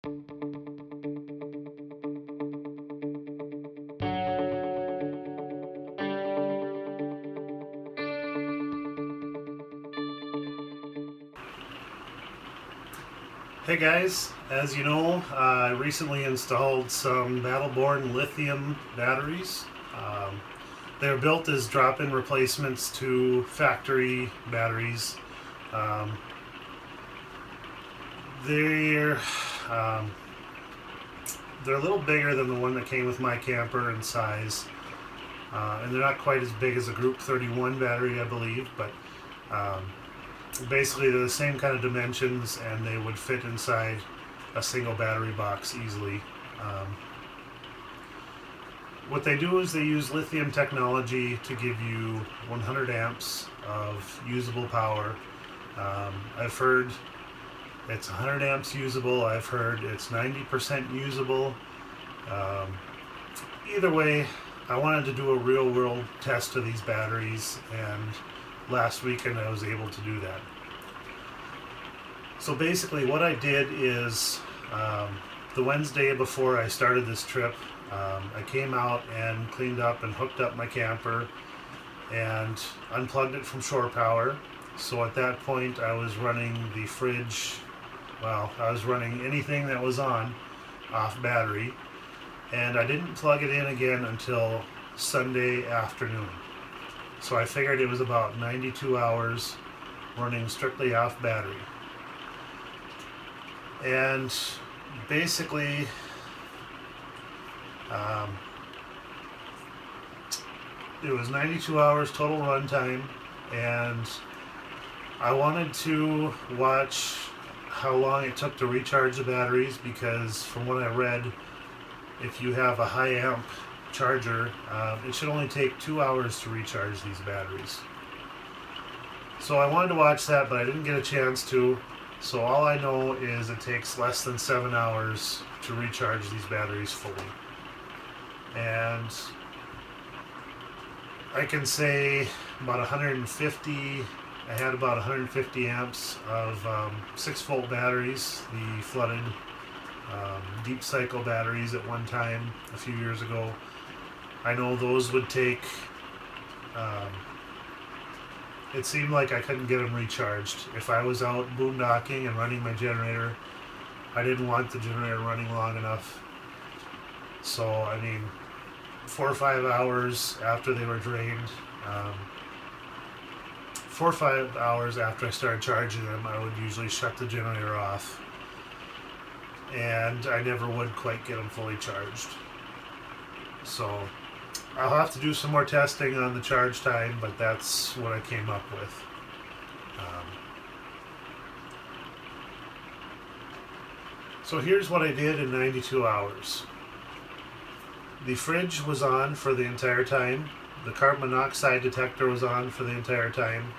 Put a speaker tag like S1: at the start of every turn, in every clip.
S1: Hey guys, as you know, I recently installed some Battleborn lithium batteries. They're built as drop-in replacements to factory batteries. Um, they're um, they're a little bigger than the one that came with my camper in size, and they're not quite as big as a Group 31 battery, I believe, but um, basically they're the same kind of dimensions, and they would fit inside a single battery box easily. Um, what they do is they use lithium technology to give you 100 amps of usable power. I've heard it's 100 amps usable. I've heard it's 90% usable. Um, Either way, I wanted to do a real world test of these batteries, and last weekend I was able to do that. So basically what I did is the Wednesday before I started this trip, I came out and cleaned up and hooked up my camper and unplugged it from shore power. So at that point I was running the fridge, well, I was running anything that was on off battery, and I didn't plug it in again until Sunday afternoon. So I figured it was about 92 hours running strictly off battery. And basically, it was 92 hours total runtime, and I wanted to watch how long it took to recharge the batteries, because from what I read, if you have a high amp charger, it should only take 2 hours to recharge these batteries. So I wanted to watch that, but I didn't get a chance to. So all I know is it takes less than 7 hours to recharge these batteries fully. And I can say about 150, I had about 150 amps of 6-volt batteries, the flooded deep cycle batteries at one time a few years ago. I know those would take, it seemed like I couldn't get them recharged. If I was out boondocking and running my generator, I didn't want the generator running long enough. So, I mean, 4 or 5 hours after they were drained, 4 or 5 hours after I started charging them, I would usually shut the generator off. And I never would quite get them fully charged. So I'll have to do some more testing on the charge time, but that's what I came up with. So here's what I did in 92 hours. The fridge was on for the entire time. The carbon monoxide detector was on for the entire time.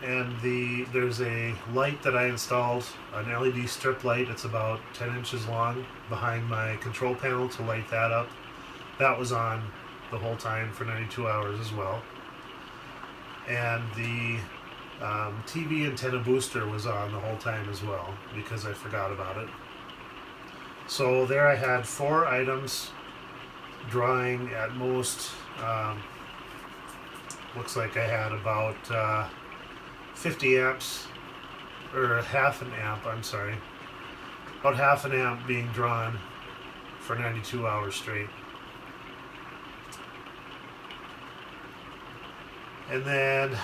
S1: And there's a light that I installed, an LED strip light. It's about 10 inches long behind my control panel to light that up. That was on the whole time for 92 hours as well. And the TV antenna booster was on the whole time as well, because I forgot about it. So there I had 4 items drawing at most, looks like I had about 50 amps, or half an amp, I'm sorry, about half an amp being drawn for 92 hours straight. And then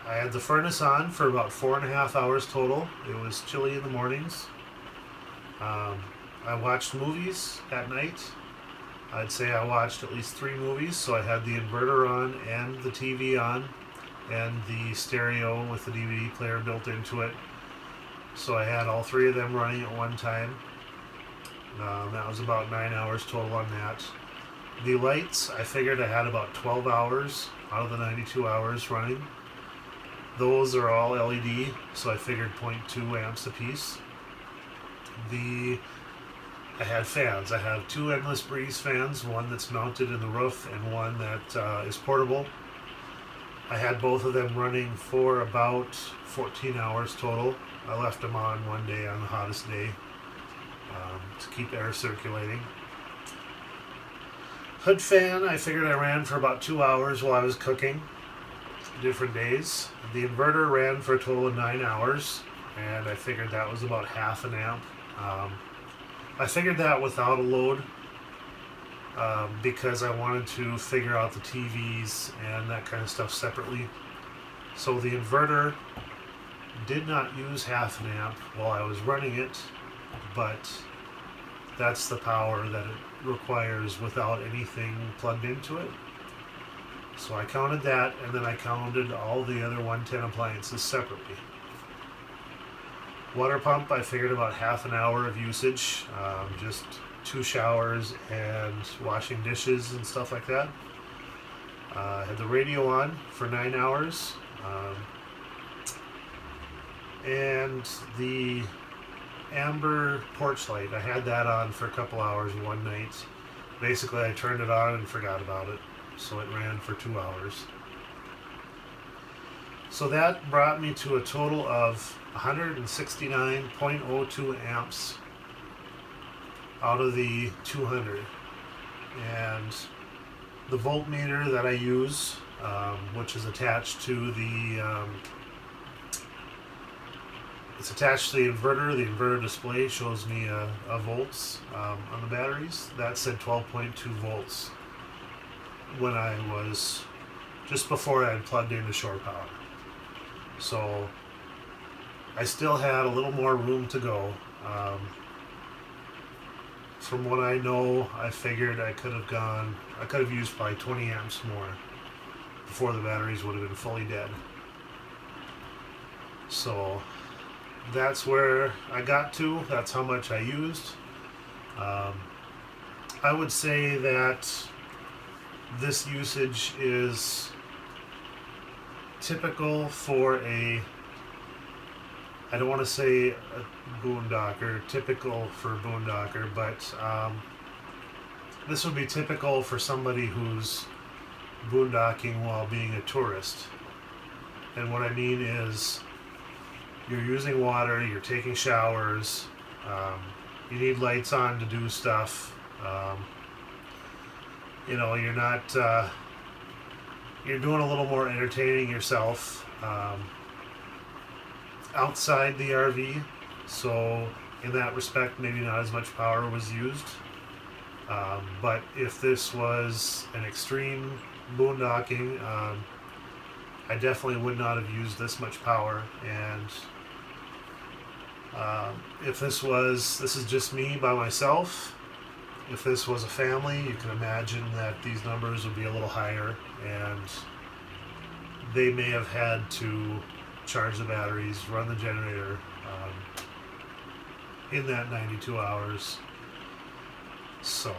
S1: I had the furnace on for about 4.5 hours total. It was chilly in the mornings. I watched movies at night. I'd say I watched at least 3 movies, so I had the inverter on and the TV on and the stereo with the DVD player built into it. So I had all 3 of them running at one time. That was about 9 hours total on that. The lights, I figured I had about 12 hours out of the 92 hours running. Those are all LED, so I figured 0.2 amps a piece. I had fans. I have 2 endless breeze fans, one that's mounted in the roof and one that is portable. I had both of them running for about 14 hours total. I left them on one day on the hottest day to keep air circulating. Hood fan, I figured I ran for about 2 hours while I was cooking, different days. The inverter ran for a total of 9 hours, and I figured that was about half an amp. I figured that without a load because I wanted to figure out the TVs and that kind of stuff separately. So the inverter did not use half an amp while I was running it, but that's the power that it requires without anything plugged into it. So I counted that, and then I counted all the other 110 appliances separately. Water pump, I figured about half an hour of usage, just 2 showers and washing dishes and stuff like that. Had the radio on for 9 hours. And the amber porch light, I had that on for a couple hours one night. Basically, I turned it on and forgot about it, so it ran for 2 hours. So that brought me to a total of 169.02 amps out of the 200. And the voltmeter that I use, which is attached to the it's attached to the inverter. The inverter display shows me a volts on the batteries. That said 12.2 volts when I was just before I had plugged into shore power. So I still had a little more room to go. From what I know, I figured I could have used probably 20 amps more before the batteries would have been fully dead. So that's where I got to. That's how much I used. I would say that this usage is typical for I don't want to say a boondocker, typical for a boondocker, but this would be typical for somebody who's boondocking while being a tourist. And what I mean is, you're using water, you're taking showers, you need lights on to do stuff. You're not, you're doing a little more entertaining yourself outside the RV. So in that respect, maybe not as much power was used. But if this was an extreme boondocking, I definitely would not have used this much power. And if this is just me by myself. If this was a family, you can imagine that these numbers would be a little higher, and they may have had to charge the batteries, run the generator in that 92 hours. So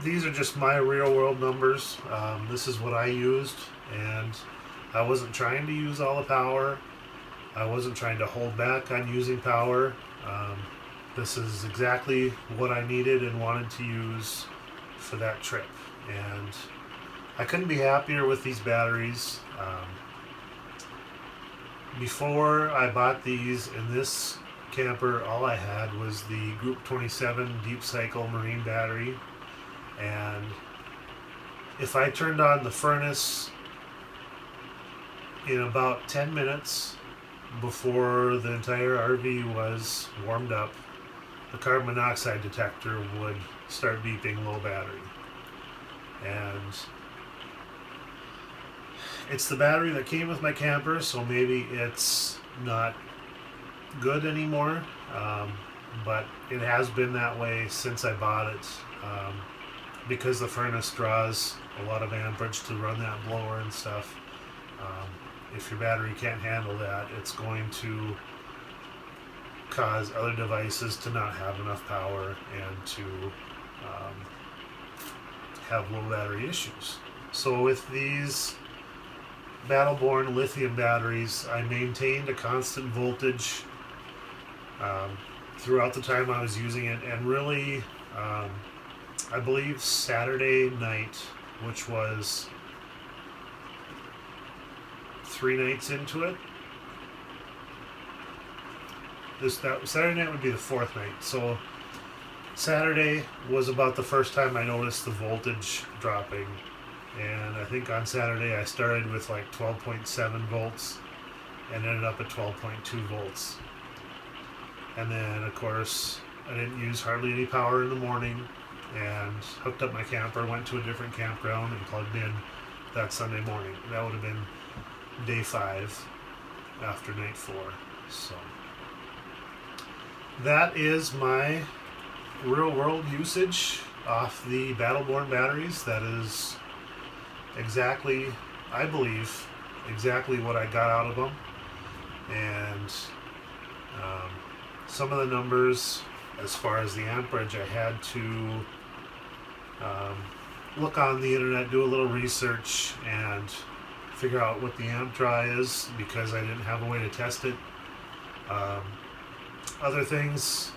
S1: these are just my real world numbers. This is what I used, and I wasn't trying to use all the power. I wasn't trying to hold back on using power. This is exactly what I needed and wanted to use for that trip. And I couldn't be happier with these batteries. Before I bought these in this camper, all I had was the Group 27 Deep Cycle Marine battery. And if I turned on the furnace in about 10 minutes before the entire RV was warmed up, the carbon monoxide detector would start beeping low battery. And it's the battery that came with my camper, so maybe it's not good anymore, but it has been that way since I bought it, because the furnace draws a lot of amperage to run that blower and stuff. If your battery can't handle that, it's going to cause other devices to not have enough power and to have low battery issues. So with these Battleborn lithium batteries, I maintained a constant voltage throughout the time I was using it, and really I believe Saturday night, which was 3 nights into it. Saturday night would be the 4th night. So Saturday was about the first time I noticed the voltage dropping. And I think on Saturday I started with like 12.7 volts and ended up at 12.2 volts. And then, of course, I didn't use hardly any power in the morning and hooked up my camper, went to a different campground and plugged in that Sunday morning. That would have been day 5 after night 4. So that is my real world usage off the Battleborn batteries. That is exactly, I believe, exactly what I got out of them. And some of the numbers as far as the amperage, I had to look on the internet, do a little research, and figure out what the amp draw is because I didn't have a way to test it. Other things,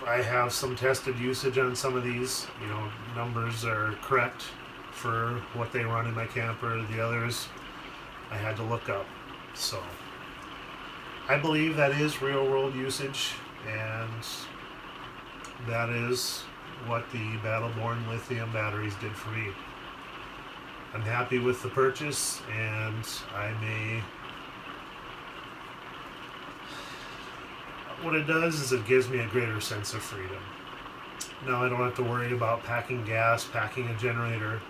S1: I have some tested usage on some of these. You know, numbers are correct for what they run in my camper. The others I had to look up. So I believe that is real world usage, and that is what the Battleborn lithium batteries did for me. I'm happy with the purchase, and what it does is it gives me a greater sense of freedom. Now I don't have to worry about packing gas, packing a generator.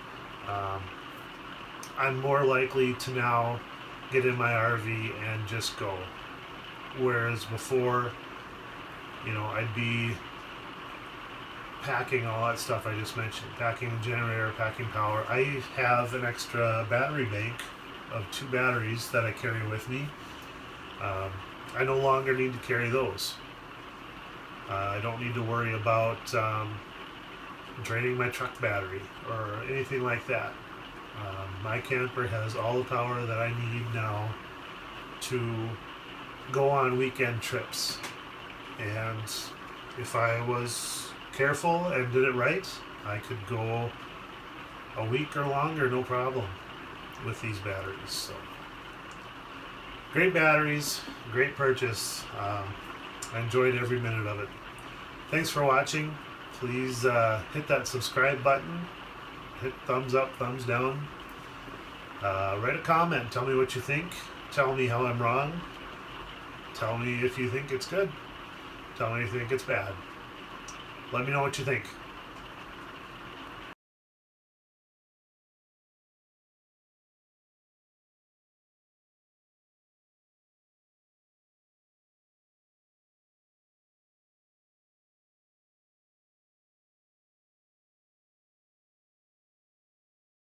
S1: I'm more likely to now get in my RV and just go. Whereas before, you know, I'd be packing all that stuff I just mentioned, packing a generator, packing power. I have an extra battery bank of 2 batteries that I carry with me. I no longer need to carry those. I don't need to worry about draining my truck battery or anything like that. My camper has all the power that I need now to go on weekend trips. And if I was careful and did it right, I could go a week or longer, no problem, with these batteries. So great batteries, great purchase. I enjoyed every minute of it. Thanks for watching. Please hit that subscribe button, hit thumbs up, thumbs down. Write a comment, tell me what you think, tell me how I'm wrong, tell me if you think it's good, tell me if you think it's bad. Let me know what you think.